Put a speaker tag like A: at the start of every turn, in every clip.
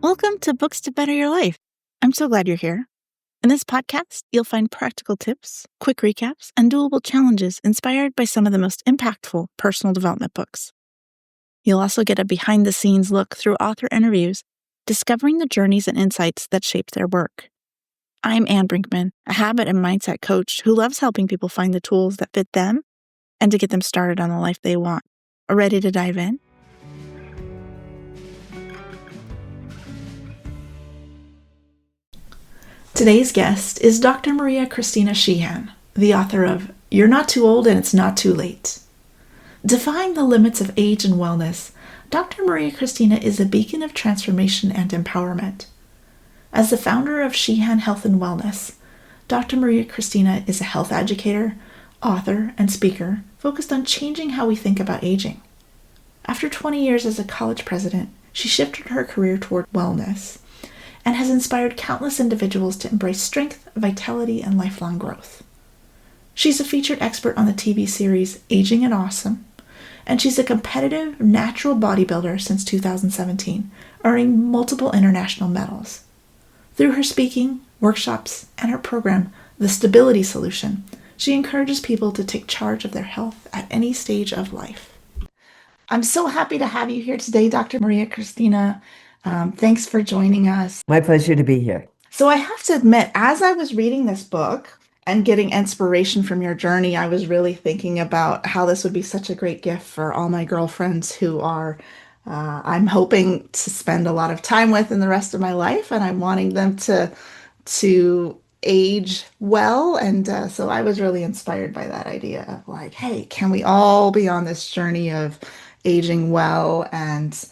A: Welcome to Books to Better Your Life. I'm so glad you're here. In this podcast, you'll find practical tips, quick recaps, and doable challenges inspired by some of the most impactful personal development books. You'll also get a behind-the-scenes look through author interviews, discovering the journeys and insights that shape their work. I'm Anne Brinkman, a habit and mindset coach who loves helping people find the tools that fit them and to get them started on the life they want. Ready to dive in? Today's guest is Dr. Maria Cristina Sheehan, the author of You're Not Too Old and It's Not Too Late. Defying the limits of age and wellness, Dr. Maria Cristina is a beacon of transformation and empowerment. As the founder of Sheehan Health and Wellness, Dr. Maria Cristina is a health educator, author, and speaker focused on changing how we think about aging. After 20 years as a college president, she shifted her career toward wellness and has inspired countless individuals to embrace strength, vitality, and lifelong growth. She's a featured expert on the TV series Aging and Awesome, and she's a competitive, natural bodybuilder since 2017, earning multiple international medals. Through her speaking, workshops, and her program, The Stability Solution, she encourages people to take charge of their health at any stage of life. I'm so happy to have you here today, Dr. Maria Cristina. Thanks for joining us.
B: My pleasure to be here.
A: So I have to admit, as I was reading this book and getting inspiration from your journey, I was really thinking about how this would be such a great gift for all my girlfriends who are, I'm hoping to spend a lot of time with in the rest of my life, and I'm wanting them to age well. And so I was really inspired by that idea of like, hey, can we all be on this journey of aging well and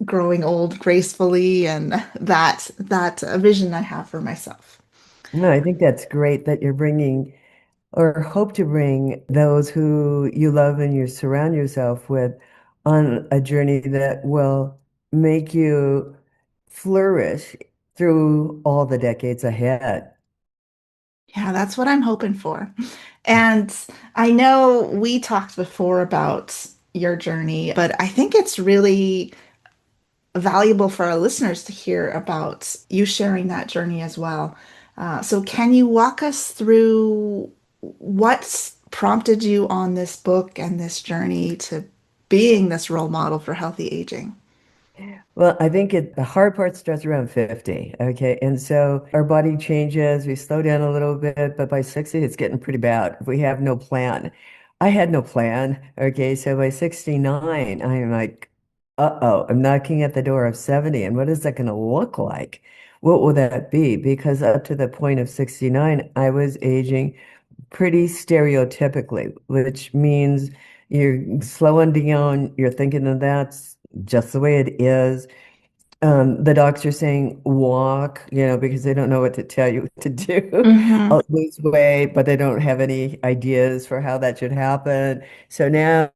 A: growing old gracefully, and that a vision I have for myself.
B: No, I think that's great that you're bringing or hope to bring those who you love and you surround yourself with on a journey that will make you flourish through all the decades ahead.
A: Yeah, that's what I'm hoping for. And I know we talked before about your journey, but I think it's really valuable for our listeners to hear about you sharing that journey as well. So can you walk us through what prompted you on this book and this journey to being this role model for healthy aging?
B: Well, I think the hard part starts around 50. Okay. And so our body changes, we slow down a little bit, but by 60, it's getting pretty bad. We have no plan. I had no plan. Okay. So by 69, I'm like, uh-oh, I'm knocking at the door of 70. And what is that going to look like? What will that be? Because up to the point of 69, I was aging pretty stereotypically, which means you're slowing down, you're thinking that that's just the way it is. The docs are saying walk, because they don't know what to tell you what to do.
A: Mm-hmm.
B: Lose weight, but they don't have any ideas for how that should happen. So now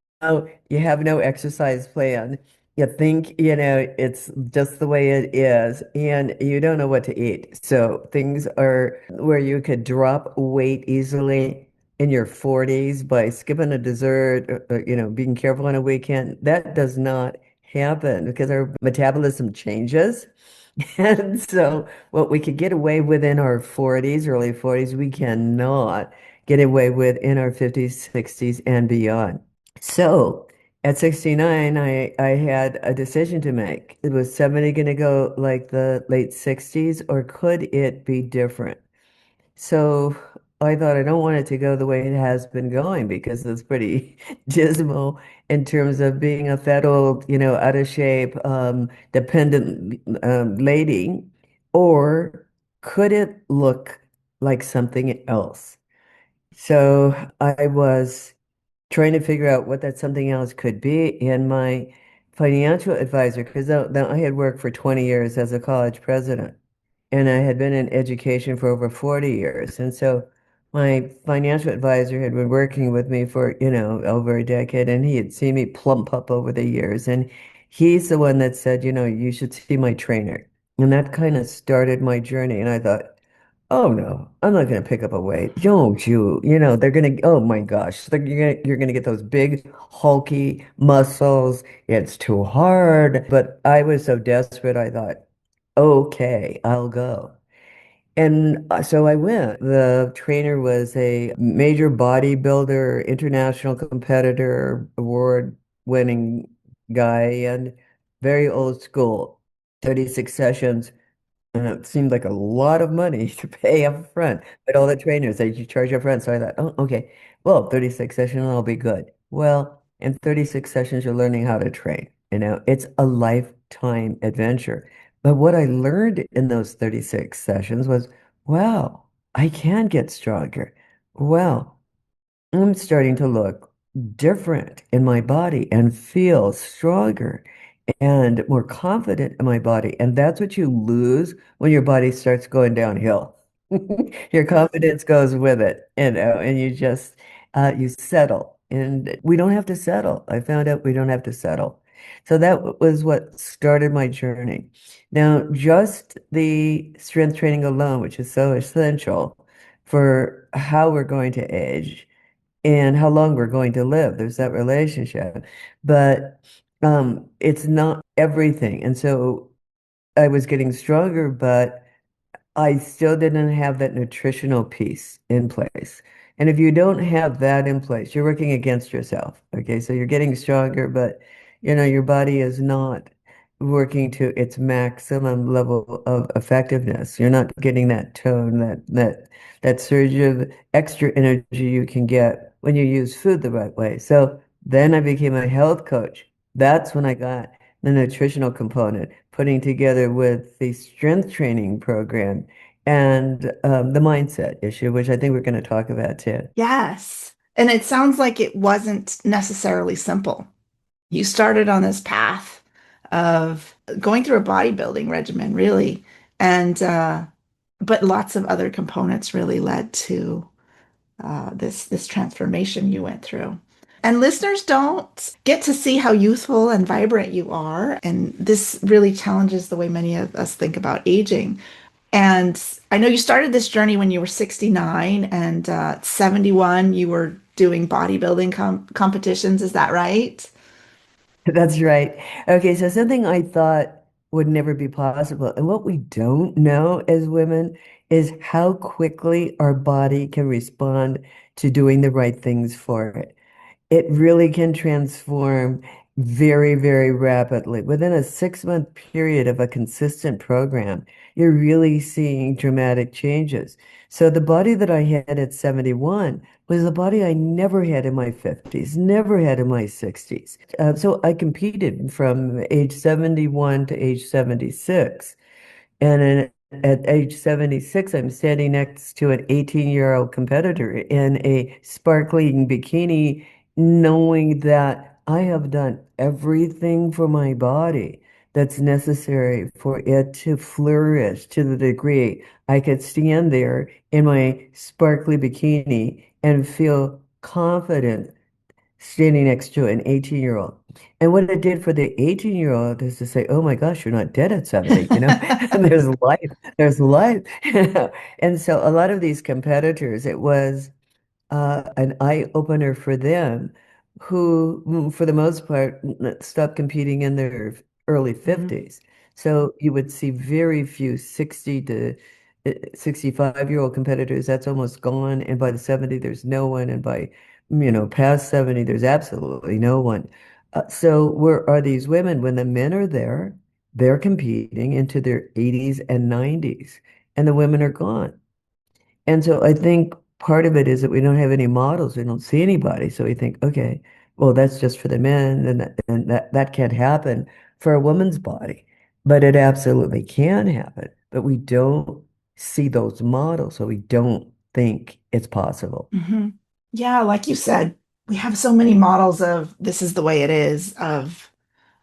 B: you have no exercise plan. You think, it's just the way it is, and you don't know what to eat. So things are where you could drop weight easily in your 40s by skipping a dessert, being careful on a weekend. That does not happen because our metabolism changes. And so what we could get away with in our 40s, early 40s, we cannot get away with in our 50s, 60s, and beyond. So at 69, I had a decision to make. Was 70 going to go like the late 60s, or could it be different? So I thought I don't want it to go the way it has been going because it's pretty dismal in terms of being a fat old, out of shape, dependent lady. Or could it look like something else? So I was trying to figure out what that something else could be. And my financial advisor, because I had worked for 20 years as a college president and I had been in education for over 40 years. And so my financial advisor had been working with me for, over a decade, and he had seen me plump up over the years. And he's the one that said, you should see my trainer. And that kind of started my journey. And I thought, oh no, I'm not going to pick up a weight. Don't you? They're going to, oh my gosh, you're going to get those big, hulky muscles. It's too hard. But I was so desperate, I thought, okay, I'll go. And so I went. The trainer was a major bodybuilder, international competitor, award-winning guy, and very old school. 36 sessions. And it seemed like a lot of money to pay up front. But all the trainers, you charge up front. So I thought, oh, okay, well, 36 sessions, I'll be good. Well, in 36 sessions, you're learning how to train. It's a lifetime adventure. But what I learned in those 36 sessions was, wow, I can get stronger. Wow, I'm starting to look different in my body and feel stronger and more confident in my body. And that's what you lose when your body starts going downhill. Your confidence goes with it, and you just you settle. And we don't have to settle. I found out we don't have to settle. So that was what started my journey. Now, just the strength training alone, which is so essential for how we're going to age and how long we're going to live. There's that relationship. But it's not everything. And so I was getting stronger, but I still didn't have that nutritional piece in place. And if you don't have that in place, you're working against yourself. Okay, so you're getting stronger, but your body is not working to its maximum level of effectiveness. You're not getting that tone, that surge of extra energy you can get when you use food the right way. So then I became a health coach. That's when I got the nutritional component, putting together with the strength training program and the mindset issue, which I think we're going to talk about too.
A: Yes. And it sounds like it wasn't necessarily simple. You started on this path of going through a bodybuilding regimen, really, and but lots of other components really led to this transformation you went through. And listeners don't get to see how youthful and vibrant you are, and this really challenges the way many of us think about aging. And I know you started this journey when you were 69 and 71, you were doing bodybuilding competitions. Is that right?
B: That's right. Okay, so something I thought would never be possible, and what we don't know as women is how quickly our body can respond to doing the right things for it. It really can transform very, very rapidly. Within a 6-month period of a consistent program, you're really seeing dramatic changes. So the body that I had at 71 was the body I never had in my 50s, never had in my 60s. So I competed from age 71 to age 76. At age 76, I'm standing next to an 18-year-old competitor in a sparkling bikini, knowing that I have done everything for my body that's necessary for it to flourish to the degree I could stand there in my sparkly bikini and feel confident standing next to an 18-year-old. And what it did for the 18-year-old is to say, oh my gosh, you're not dead at 70, And there's life. And so a lot of these competitors, it was an eye opener for them who, for the most part, stopped competing in their early
A: Mhm.
B: 50s. So you would see very few 60 to 65-year-old competitors. That's almost gone. And by the 70, there's no one. And by, past 70, there's absolutely no one. So where are these women? When the men are there, they're competing into their 80s and 90s, and the women are gone. And so I think part of it is that we don't have any models. We don't see anybody. So we think, okay, well, that's just for the men, and that can't happen for a woman's body. But it absolutely can happen. But we don't see those models, so we don't think it's possible.
A: hmm Yeah, like you said, we have so many models of this is the way it is, of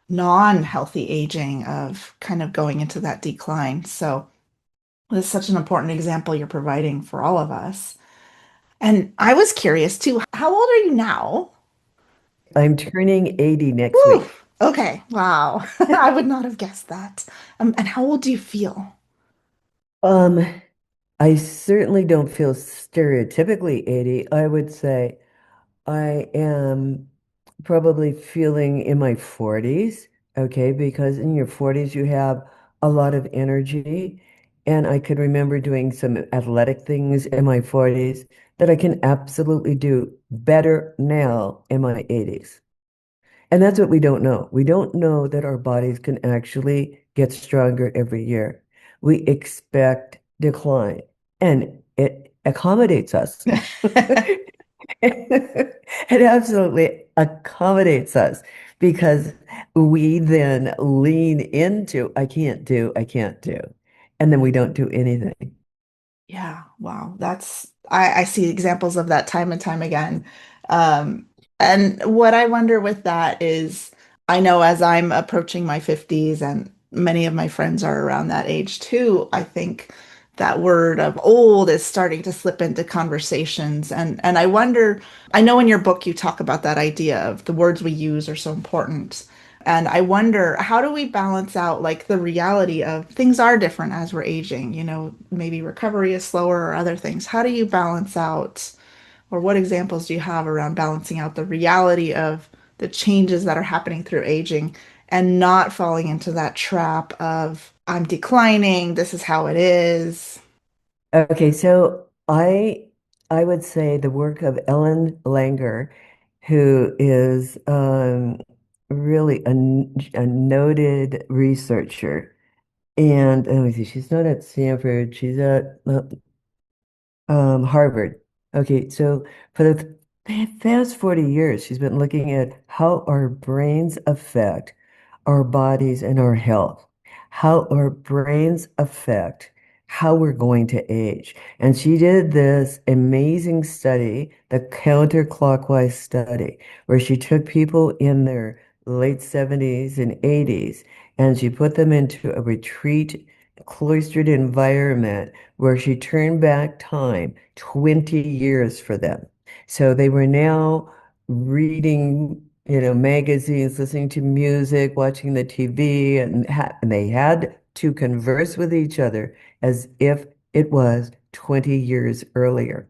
A: non-healthy aging, of kind of going into that decline. So this is such an important example you're providing for all of us. And I was curious too, how old are you now?
B: I'm turning 80 next
A: Whew.
B: week.
A: Okay, wow. I would not have guessed that. And how old do you feel?
B: Um, I certainly don't feel stereotypically 80. I would say I am probably feeling in my 40s, okay, because in your 40s you have a lot of energy. And I could remember doing some athletic things in my 40s that I can absolutely do better now in my 80s. And that's what we don't know. We don't know that our bodies can actually get stronger every year. We expect decline, and it accommodates us. It absolutely accommodates us because we then lean into, I can't do. And then we don't do anything.
A: Yeah, wow. I see examples of that time and time again. Um, and what I wonder with that is, I know as I'm approaching my 50s and many of my friends are around that age too, I think that word of old is starting to slip into conversations. And I wonder, I know in your book you talk about that idea of the words we use are so important. And I wonder, how do we balance out like the reality of things are different as we're aging? Maybe recovery is slower or other things. How do you balance out, or what examples do you have around balancing out the reality of the changes that are happening through aging and not falling into that trap of, I'm declining, this is how it is?
B: Okay, so I would say the work of Ellen Langer, who is really a noted researcher. And let me see, she's not at Stanford, she's at Harvard. Okay, so for the past 40 years, she's been looking at how our brains affect our bodies and our health, how our brains affect how we're going to age. And she did this amazing study, the counterclockwise study, where she took people in their late 70s and 80s and she put them into a retreat, cloistered environment where she turned back time 20 years for them. So they were now reading, magazines, listening to music, watching the TV, and they had to converse with each other as if it was 20 years earlier.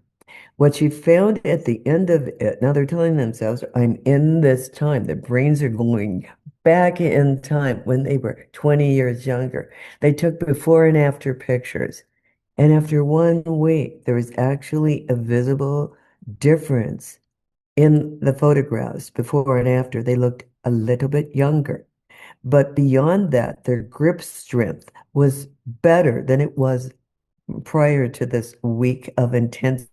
B: What she found at the end of it, now they're telling themselves, I'm in this time. The brains are going back in time when they were 20 years younger. They took before and after pictures. And after 1 week, there was actually a visible difference in the photographs before and after. They looked a little bit younger. But beyond that, their grip strength was better than it was prior to this week of intensive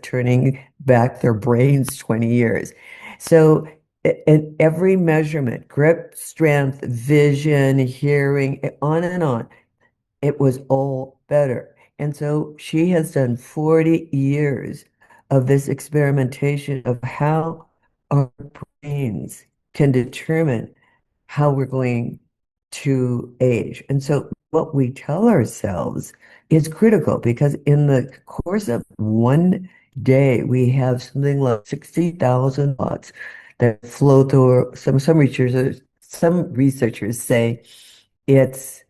B: turning back their brains 20 years. So, in every measurement, grip strength, vision, hearing, on and on, it was all better. And so she has done 40 years of this experimentation of how our brains can determine how we're going to age. And so what we tell ourselves is critical because in the course of 1 day, we have something like 60,000 thoughts that flow through some researchers say it's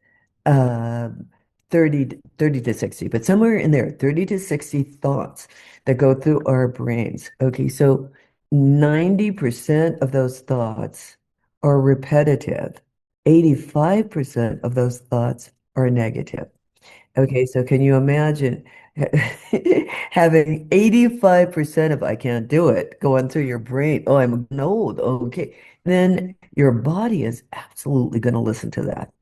B: um 30 to 60, but somewhere in there, 30 to 60 thoughts that go through our brains. Okay, so 90% of those thoughts are repetitive. 85% of those thoughts are negative. Okay, so can you imagine having 85% of I can't do it going through your brain? Oh, I'm old. Okay. Then your body is absolutely going to listen to that.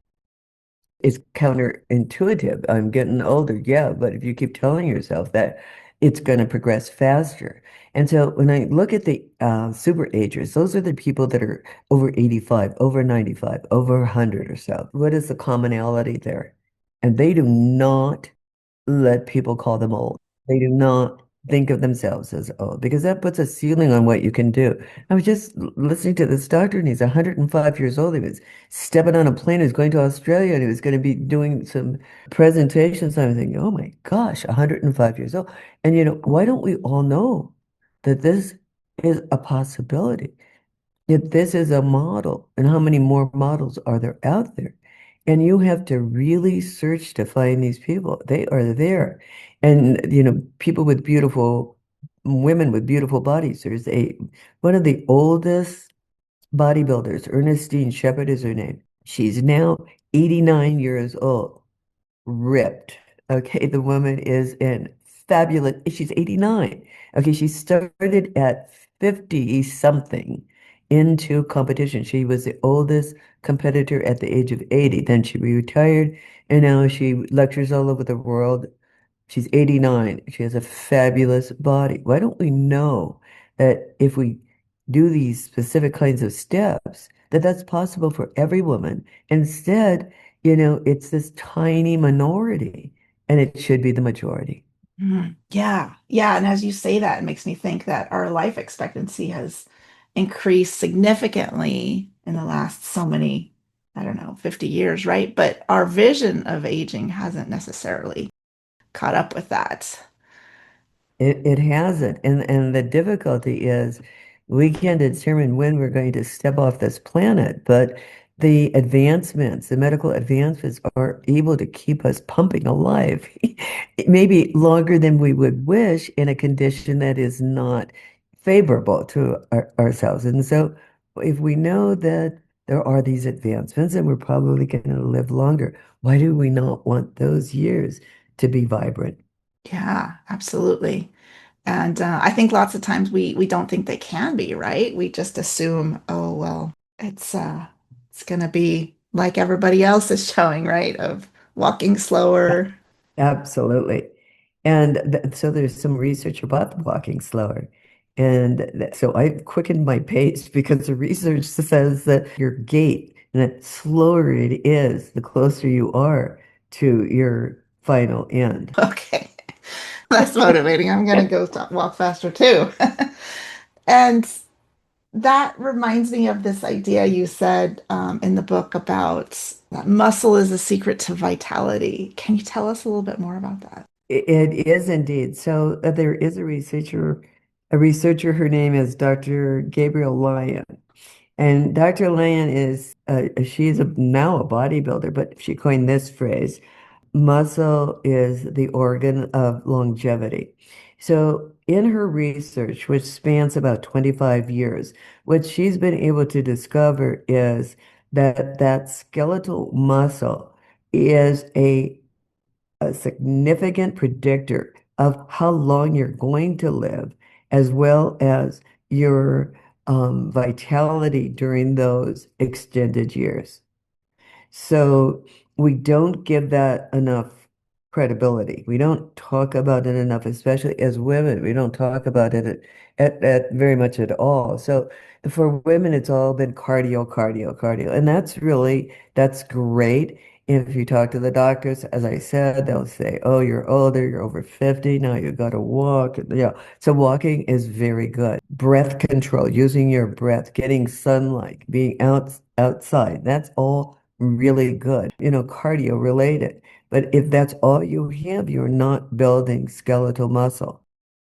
B: It's counterintuitive. I'm getting older, yeah, but if you keep telling yourself that, it's going to progress faster. And so when I look at the super agers, those are the people that are over 85, over 95, over 100 or so. What is the commonality there? And they do not let people call them old. They do not think of themselves as old because that puts a ceiling on what you can do. I was just listening to this doctor and he's 105 years old. He was stepping on a plane. He was going to Australia and he was going to be doing some presentations. I'm thinking, oh my gosh, 105 years old. And why don't we all know that this is a possibility? If this is a model, and how many more models are there out there? And you have to really search to find these people. They are there. And, people with beautiful, women with beautiful bodies. One of the oldest bodybuilders, Ernestine Shepherd is her name. She's now 89 years old, ripped. Okay, the woman is in fabulous. She's 89. Okay, she started at 50 something into competition. She was the oldest competitor at the age of 80. Then she retired and now she lectures all over the world. She's 89. She has a fabulous body. Why don't we know that if we do these specific kinds of steps, that that's possible for every woman? Instead, it's this tiny minority, and it should be the majority.
A: Yeah, yeah. And as you say that, it makes me think that our life expectancy has increased significantly in the last so many, I don't know, 50 years, right? But our vision of aging hasn't necessarily caught up with that.
B: It hasn't. And the difficulty is we can determine when we're going to step off this planet, but the advancements, the medical advancements are able to keep us pumping alive, maybe longer than we would wish in a condition that is not favorable to ourselves. And so if we know that there are these advancements and we're probably going to live longer, why do we not want those years to be vibrant?
A: Yeah, absolutely. And I think lots of times we don't think they can be, right? We just assume, oh well, it's gonna be like everybody else is showing, right? Of walking slower.
B: Absolutely. And so there's some research about walking slower. And so I quickened my pace because the research says that your gait, and the slower it is, the closer you are to your final end.
A: Okay, that's motivating. I'm gonna go walk faster too. And that reminds me of this idea you said in the book about that muscle is a secret to vitality. Can you tell us a little bit more about that?
B: It is indeed. So there is a researcher, her name is Dr. Gabriel Lyon. And Dr. Lyon she's now a bodybuilder, but she coined this phrase. Muscle is the organ of longevity. So, in her research, which spans about 25 years, what she's been able to discover is that skeletal muscle is a significant predictor of how long you're going to live, as well as your vitality during those extended years. So we don't give that enough credibility. We don't talk about it enough, especially as women. We don't talk about it at very much at all. So for women, it's all been cardio, cardio, cardio. And that's great. If you talk to the doctors, as I said, they'll say, oh, you're older, you're over 50, now you got to walk. Yeah. So walking is very good. Breath control, using your breath, getting sunlight, being outside. That's all really good, cardio related. But if that's all you have, you're not building skeletal muscle.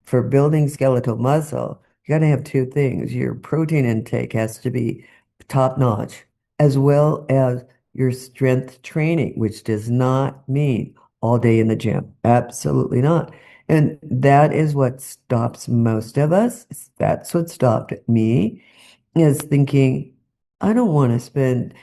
B: For building skeletal muscle, you got to have two things. Your protein intake has to be top notch, as well as your strength training, which does not mean all day in the gym. Absolutely not. And that is what stops most of us. That's what stopped me, is thinking, I don't want to spend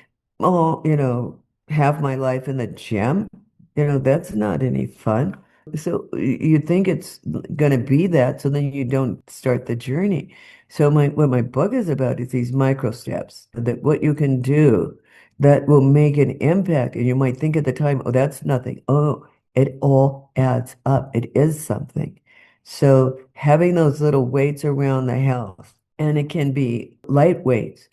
B: half my life in the gym. That's not any fun. So you think it's going to be that, so then you don't start the journey. So what my book is about is these micro steps, that what you can do that will make an impact. And you might think at the time, oh, that's nothing. Oh, it all adds up. It is something. So having those little weights around the house, and it can be light weights.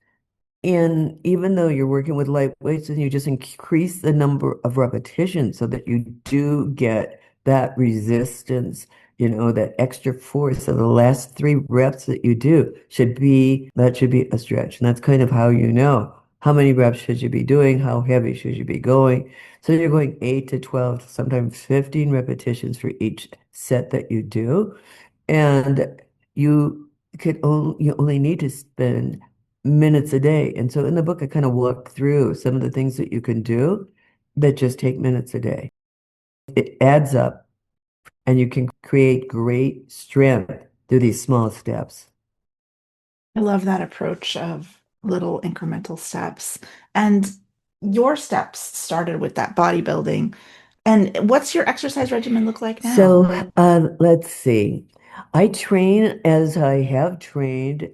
B: And even though you're working with light weights, and you just increase the number of repetitions so that you do get that resistance, that extra force. So the last 3 reps that you do that should be a stretch. And that's kind of how you know how many reps should you be doing, how heavy should you be going. So you're going 8 to 12, sometimes 15 repetitions for each set that you do. And you only need to spend minutes a day. And so in the book, I kind of walk through some of the things that you can do that just take minutes a day. It adds up, and you can create great strength through these small steps.
A: I love that approach of little incremental steps. And your steps started with that bodybuilding. And what's your exercise regimen look like now?
B: So let's see. I train as I have trained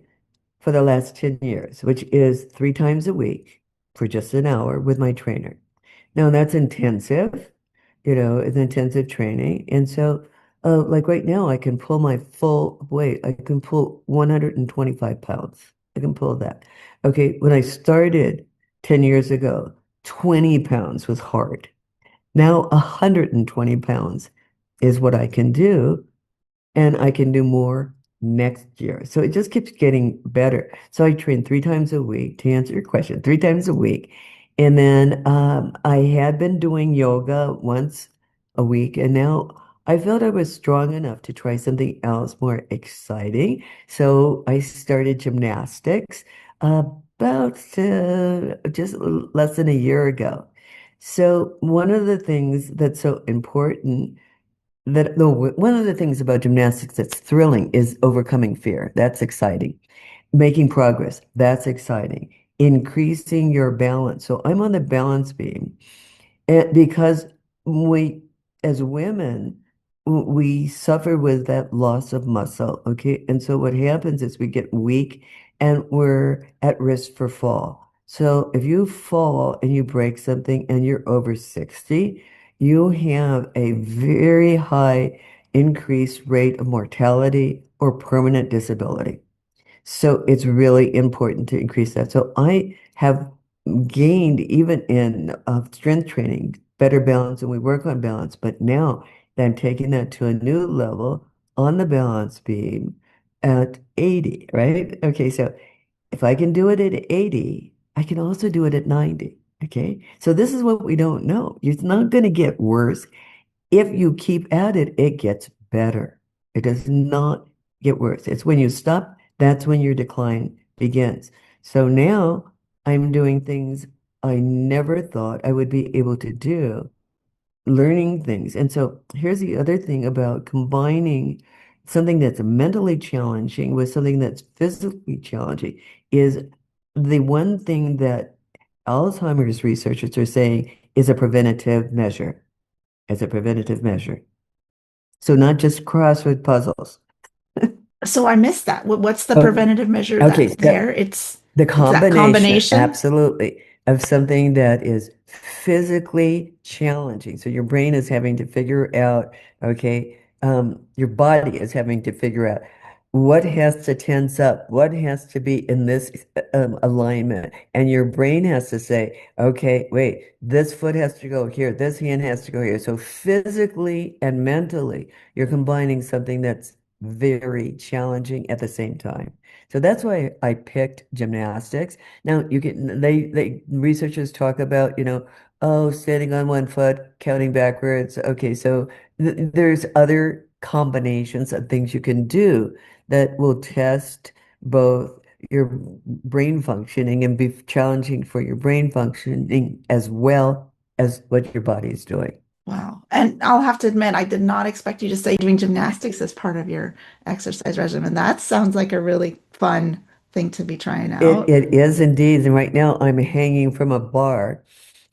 B: for the last 10 years, which is 3 times a week for just an hour with my trainer. Now that's intensive, it's intensive training. And so, like right now, I can pull my full weight. I can pull 125 pounds. I can pull that. Okay, when I started 10 years ago, 20 pounds was hard. Now 120 pounds is what I can do, and I can do more next year. So it just keeps getting better. So I train 3 times a week to answer your question, 3 times a week. And then I had been doing yoga once a week, and now I felt I was strong enough to try something else more exciting. So I started gymnastics about just less than a year ago. So one of the things that's so important that no, one of the things about gymnastics that's thrilling is overcoming fear. That's exciting. Making progress. That's exciting. Increasing your balance. So I'm on the balance beam. And because we, as women, we suffer with that loss of muscle, okay? And so what happens is we get weak and we're at risk for fall. So if you fall and you break something and you're over 60, you have a very high increased rate of mortality or permanent disability. So it's really important to increase that. So I have gained even in strength training, better balance, and we work on balance. But now that I'm taking that to a new level on the balance beam at 80, right? Okay, so if I can do it at 80, I can also do it at 90. Okay, so this is what we don't know. It's not going to get worse. If you keep at it, it gets better. It does not get worse. It's when you stop, that's when your decline begins. So now I'm doing things I never thought I would be able to do, learning things. And so here's the other thing about combining something that's mentally challenging with something that's physically challenging is the one thing that Alzheimer's researchers are saying is a preventative measure. As a preventative measure. So not just crossword puzzles.
A: So I missed that. What's the
B: Oh,
A: preventative measure
B: okay.
A: that's
B: So
A: there?
B: the
A: It's that
B: combination,
A: combination.
B: absolutely, of something that is physically challenging. So your brain is having to figure out, okay, your body is having to figure out what has to tense up, what has to be in this alignment. And your brain has to say, okay, wait, this foot has to go here, this hand has to go here. So physically and mentally, you're combining something that's very challenging at the same time. So that's why I picked gymnastics. Now you can they researchers talk about, oh, standing on one foot, counting backwards. Okay, so th there's other combinations of things you can do that will test both your brain functioning and be challenging for your brain functioning as well as what your body is doing.
A: Wow. And I'll have to admit, I did not expect you to say doing gymnastics as part of your exercise regimen. That sounds like a really fun thing to be trying
B: It
A: out.
B: it is indeed, and right now I'm hanging from a bar.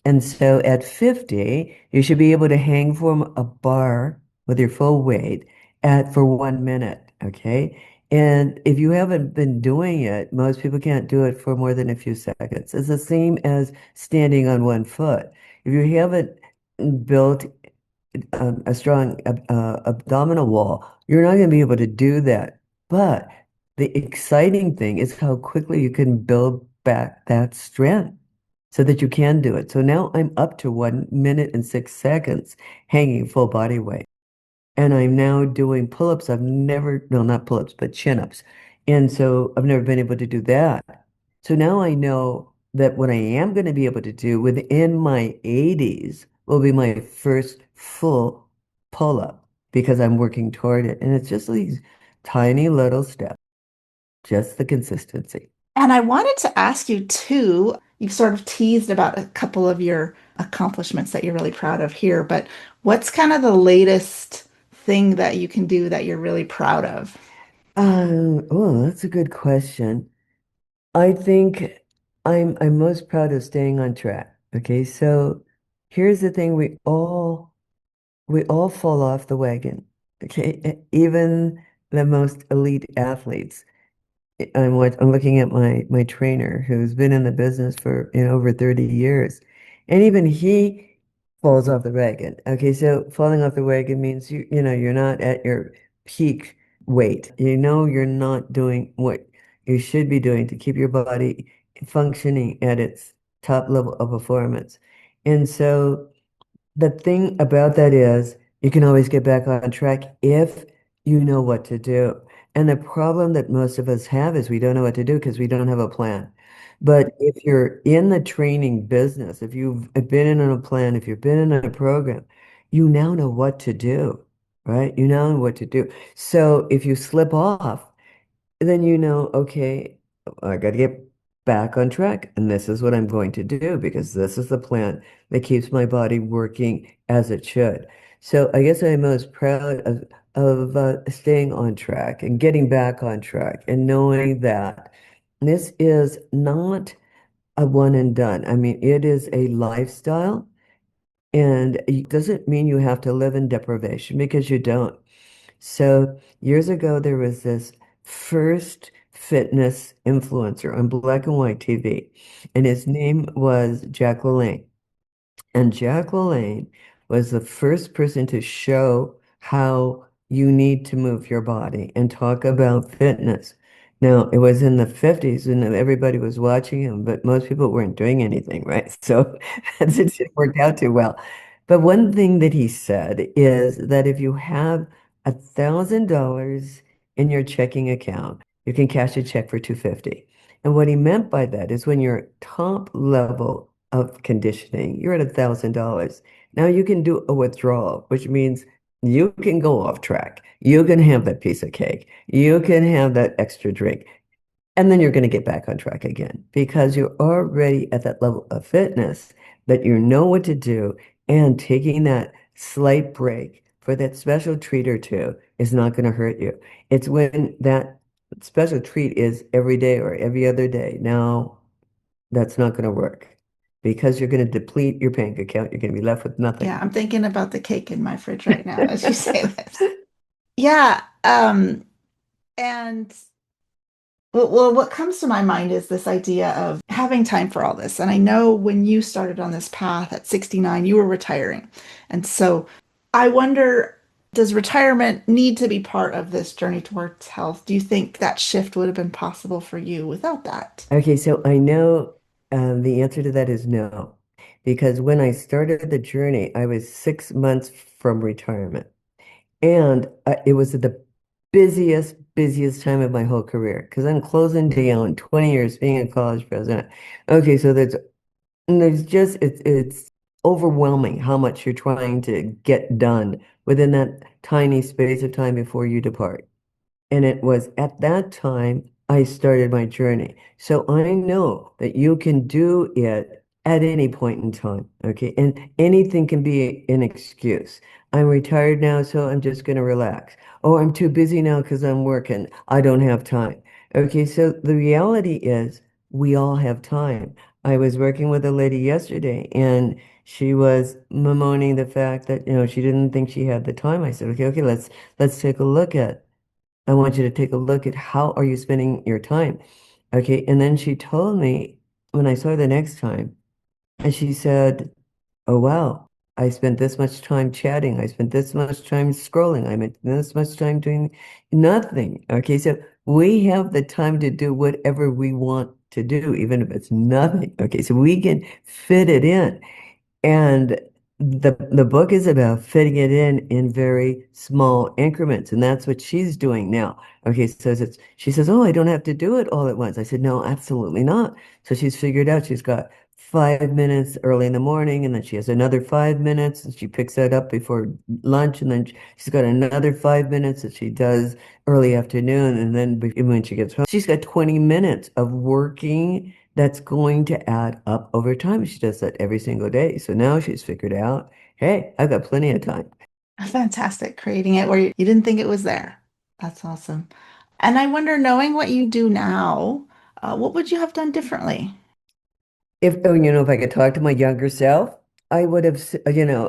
B: And so at 50, you should be able to hang from a bar with your full weight at for 1 minute, okay? And if you haven't been doing it, most people can't do it for more than a few seconds. It's the same as standing on one foot. If you haven't built a strong abdominal wall, you're not going to be able to do that. But the exciting thing is how quickly you can build back that strength so that you can do it. So now I'm up to 1 minute and 6 seconds hanging full body weight. And I'm now doing pull-ups. I've never, no, not pull-ups, but chin-ups. And so I've never been able to do that. So now I know that what I am going to be able to do within my 80s will be my first full pull-up because I'm working toward it. And it's just these tiny little steps, just the consistency.
A: And I wanted to ask you too, you've sort of teased about a couple of your accomplishments that you're really proud of here, but what's kind of the latest thing that you can do that you're really proud of?
B: Oh, that's a good question. I think I'm most proud of staying on track. Okay, so here's the thing, we all fall off the wagon. Okay, even the most elite athletes. I'm looking at my trainer who's been in the business for over 30 years, and even he falls off the wagon. Okay, so falling off the wagon means you're not at your peak weight. You know you're not doing what you should be doing to keep your body functioning at its top level of performance. And so the thing about that is you can always get back on track if you know what to do. And the problem that most of us have is we don't know what to do because we don't have a plan. But if you're in the training business, if you've been in a plan, if you've been in a program, you now know what to do, right? You now know what to do. So if you slip off, then okay, I got to get back on track. And this is what I'm going to do because this is the plan that keeps my body working as it should. So I guess I'm most proud of staying on track and getting back on track and knowing that this is not a one and done. I mean, it is a lifestyle, and it doesn't mean you have to live in deprivation because you don't. So years ago, there was this first fitness influencer on black and white TV, and his name was Jack LaLanne. And Jack LaLanne was the first person to show how you need to move your body and talk about fitness. Now, it was in the 50s and everybody was watching him, but most people weren't doing anything, right? So it didn't work out too well. But one thing that he said is that if you have $1,000 in your checking account, you can cash a check for 250. And what he meant by that is when you're top level of conditioning, you're at $1,000. Now you can do a withdrawal, which means you can go off track. You can have that piece of cake. You can have that extra drink. And then you're going to get back on track again because you're already at that level of fitness that you know what to do. And taking that slight break for that special treat or two is not going to hurt you. It's when that special treat is every day or every other day. Now, that's not going to work because you're going to deplete your bank account. You're going to be left with
A: Yeah,
B: nothing.
A: I'm thinking about the cake in my fridge right now as you say this. Yeah, and well, what comes to my mind is this idea of having time for all this. And I know when you started on this path at 69, you were retiring. And so I wonder, does retirement need to be part of this journey towards health? Do you think that shift would have been possible for you without that?
B: Okay, so I know the answer to that is no, because when I started the journey, I was 6 months from retirement. And it was the busiest time of my whole career because I'm closing down 20 years being a college president. Okay, so there's just it's overwhelming how much you're trying to get done within that tiny space of time before you depart. And it was at that time I started my journey. So I know that you can do it at any point in time. Okay. And anything can be an excuse. I'm retired now, so I'm just going to relax. Oh, I'm too busy now because I'm working. I don't have time. Okay. So the reality is we all have time. I was working with a lady yesterday and she was bemoaning the fact that, she didn't think she had the time. I said, okay, let's take a look at I want you to take a look at how are you spending your time. Okay. And then she told me when I saw her the next time, and she said, oh, wow, I spent this much time chatting. I spent this much time scrolling. I spent this much time doing nothing. Okay. So we have the time to do whatever we want to do, even if it's nothing. Okay. So we can fit it in. And the book is about fitting it in very small increments, and that's what she's doing now. Okay, so she says, "Oh, I don't have to do it all at once." I said, "No, absolutely not." So she's figured out she's got 5 minutes early in the morning, and then she has another 5 minutes, and she picks that up before lunch, and then she's got another 5 minutes that she does early afternoon, and then when she gets home, she's got 20 minutes of working that's going to add up over time. She does that every single day. So now she's figured out, hey, I've got plenty of time.
A: Fantastic, creating it where you didn't think it was there. That's awesome. And I wonder, knowing what you do now, what would you have done differently?
B: If, oh, if I could talk to my younger self, I would have,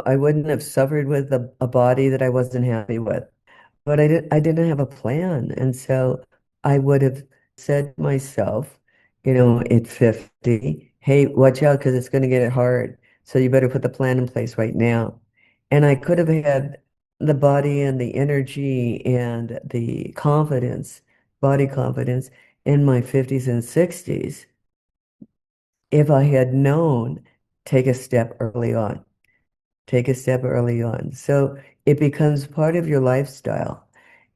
B: I wouldn't have suffered with a body that I wasn't happy with. But I didn't have a plan. And so I would have said to myself, at 50, hey, watch out because it's going to get hard. So you better put the plan in place right now. And I could have had the body and the energy and the confidence, body confidence in my 50s and 60s if I had known, take a step early on. Take a step early on. So it becomes part of your lifestyle.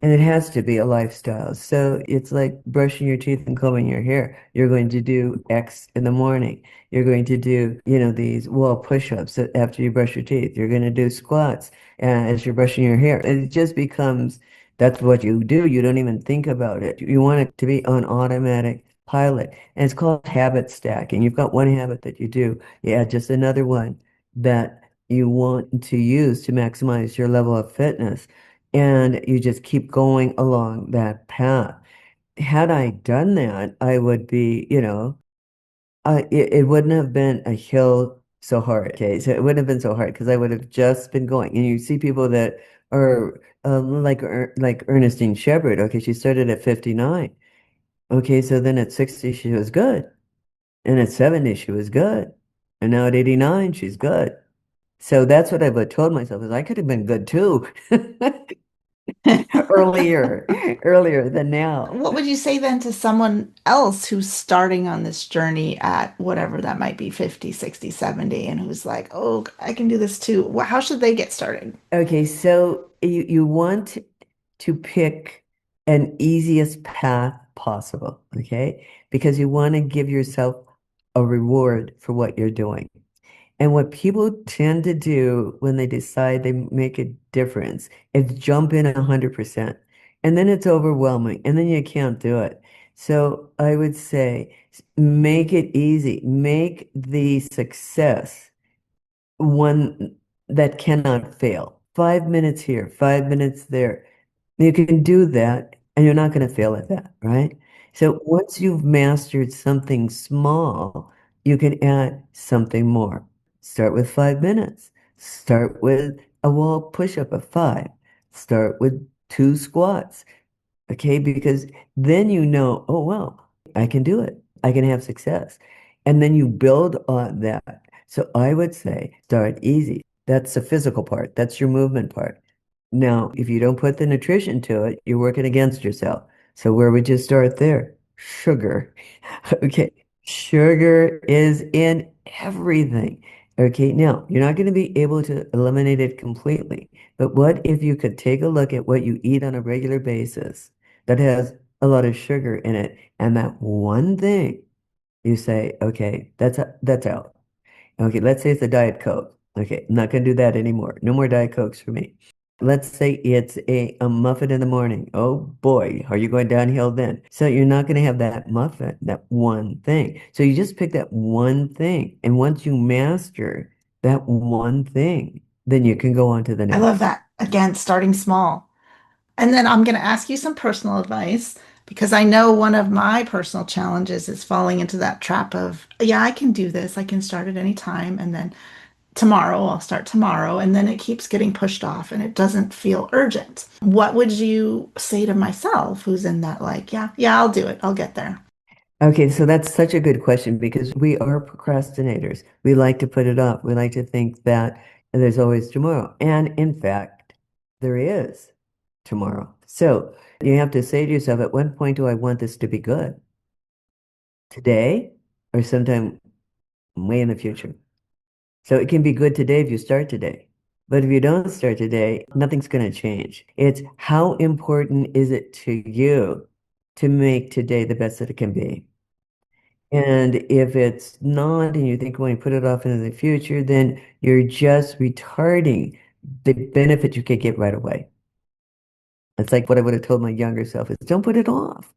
B: And it has to be a lifestyle. So it's like brushing your teeth and combing your hair. You're going to do X in the morning. You're going to do, these wall push-ups after you brush your teeth. You're going to do squats as you're brushing your hair. And it just becomes that's what you do. You don't even think about it. You want it to be on automatic pilot. And it's called habit stacking. You've got one habit that you do. You add just another one that you want to use to maximize your level of fitness. And you just keep going along that path. Had I done that, I would be, it wouldn't have been a hill so hard. Okay. So it wouldn't have been so hard because I would have just been going. And you see people that are like Ernestine Shepherd. Okay. She started at 59. Okay. So then at 60, she was good. And at 70, she was good. And now at 89, she's good. So that's what I would have told myself is I could have been good too earlier, earlier than now.
A: What would you say then to someone else who's starting on this journey at whatever that might be, 50, 60, 70, and who's like, oh, I can do this too? How should they get started?
B: Okay, so you want to pick an easiest path possible, okay? Because you want to give yourself a reward for what you're doing. And what people tend to do when they decide they make a difference is jump in 100%. And then it's overwhelming, and then you can't do it. So I would say make it easy. Make the success one that cannot fail. 5 minutes here, 5 minutes there. You can do that, and you're not going to fail at that, right? So once you've mastered something small, you can add something more. Start with 5 minutes. Start with a wall push-up of five. Start with two squats. Okay, because then oh, well, I can do it. I can have success. And then you build on that. So I would say start easy. That's the physical part. That's your movement part. Now, if you don't put the nutrition to it, you're working against yourself. So where would you start there? Sugar. Okay. Sugar is in everything. Okay. Now, you're not going to be able to eliminate it completely, but what if you could take a look at what you eat on a regular basis that has a lot of sugar in it, and that one thing you say, okay, that's out. Okay, let's say it's a Diet Coke. Okay, I'm not going to do that anymore. No more Diet Cokes for me. Let's say it's a muffin in the morning. Oh boy, are you going downhill then? So you're not going to have that muffin, that one thing. So you just pick that one thing. And once you master that one thing, then you can go on to the
A: I love
B: next.
A: that. Again, starting small. And then I'm going to ask you some personal advice because I know one of my personal challenges is falling into that trap of, yeah, I can do this. I can start at any time. And then tomorrow, I'll start tomorrow. And then it keeps getting pushed off and it doesn't feel urgent. What would you say to myself who's in that, like, yeah, I'll do it. I'll get there.
B: Okay, so that's such a good question because we are procrastinators. We like to put it off. We like to think that there's always tomorrow. And in fact, there is tomorrow. So you have to say to yourself, at what point do I want this to be good? Today or sometime way in the future? So it can be good today if you start today. But if you don't start today, nothing's going to change. It's how important is it to you to make today the best that it can be? And if it's not, and you think when you put it off into the future, then you're just retarding the benefit you could get right away. It's like what I would have told my younger self is don't put it off.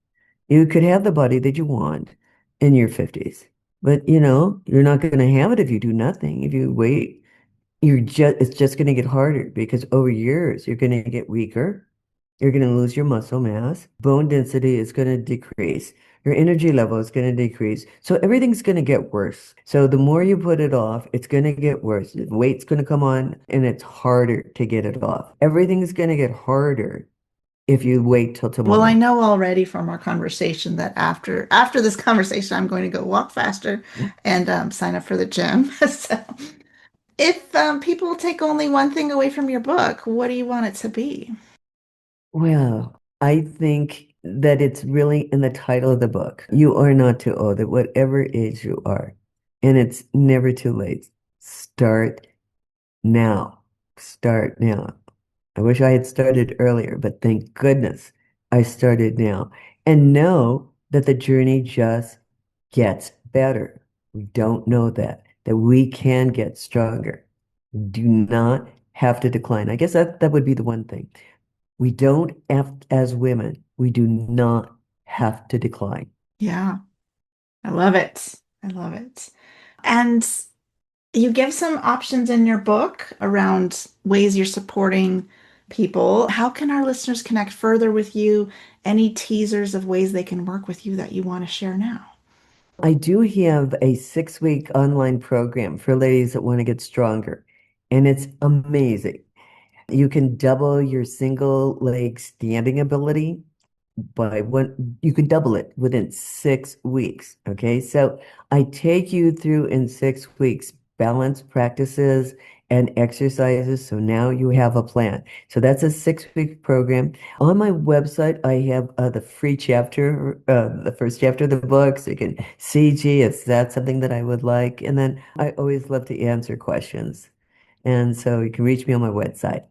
B: You could have the body that you want in your 50s, but you're not going to have it if you do nothing. If you wait, it's just going to get harder because over years you're going to get weaker. You're going to lose your muscle mass. Bone density is going to decrease. Your energy level is going to decrease. So everything's going to get worse. So the more you put it off, it's going to get worse. The weight's going to come on and it's harder to get it off. Everything's going to get harder if you wait till
A: Well, I
B: tomorrow.
A: know already from our conversation that after this conversation, I'm going to go walk faster and sign up for the gym. So, if people take only one thing away from your book, what do you want it to be?
B: Well, I think that it's really in the title of the book. You are not too old at whatever age you are. And it's never too late. Start now. Start now. I wish I had started earlier, but thank goodness I started now. And know that the journey just gets better. We don't know that we can get stronger. We do not have to decline. I guess that would be the one thing. We don't have, as women, we do not have to decline.
A: Yeah, I love it. I love it. And you give some options in your book around ways you're supporting people. How can our listeners connect further with you? Any teasers of ways they can work with you that you want to share now?
B: I do have a 6-week online program for ladies that want to get stronger, and it's amazing. You can double your single leg standing ability by one, you can double it within 6 weeks. Okay. So I take you through in 6 weeks balance practices and exercises. So now you have a plan. So that's a 6-week program. On my website, I have the free chapter, the first chapter of the book. So you can see, gee, is that something that I would like? And then I always love to answer questions. And so you can reach me on my website.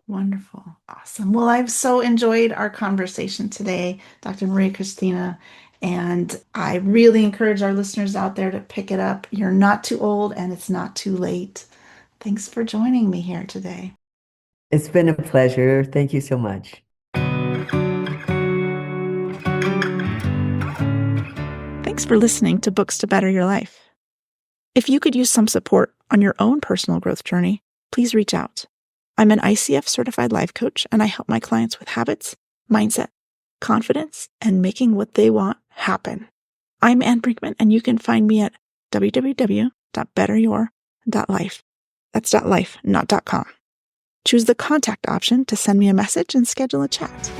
A: Wonderful. Awesome. Well, I've so enjoyed our conversation today, Dr. Maria Christina, and I really encourage our listeners out there to pick it up. You're not too old and it's not too late. Thanks for joining me here today.
B: It's been a pleasure. Thank you so much.
A: Thanks for listening to Books to Better Your Life. If you could use some support on your own personal growth journey, please reach out. I'm an ICF certified life coach, and I help my clients with habits, mindset, confidence, and making what they want happen. I'm Anne Brinkman, and you can find me at www.betteryour.life. That's .life, not .com. Choose the contact option to send me a message and schedule a chat.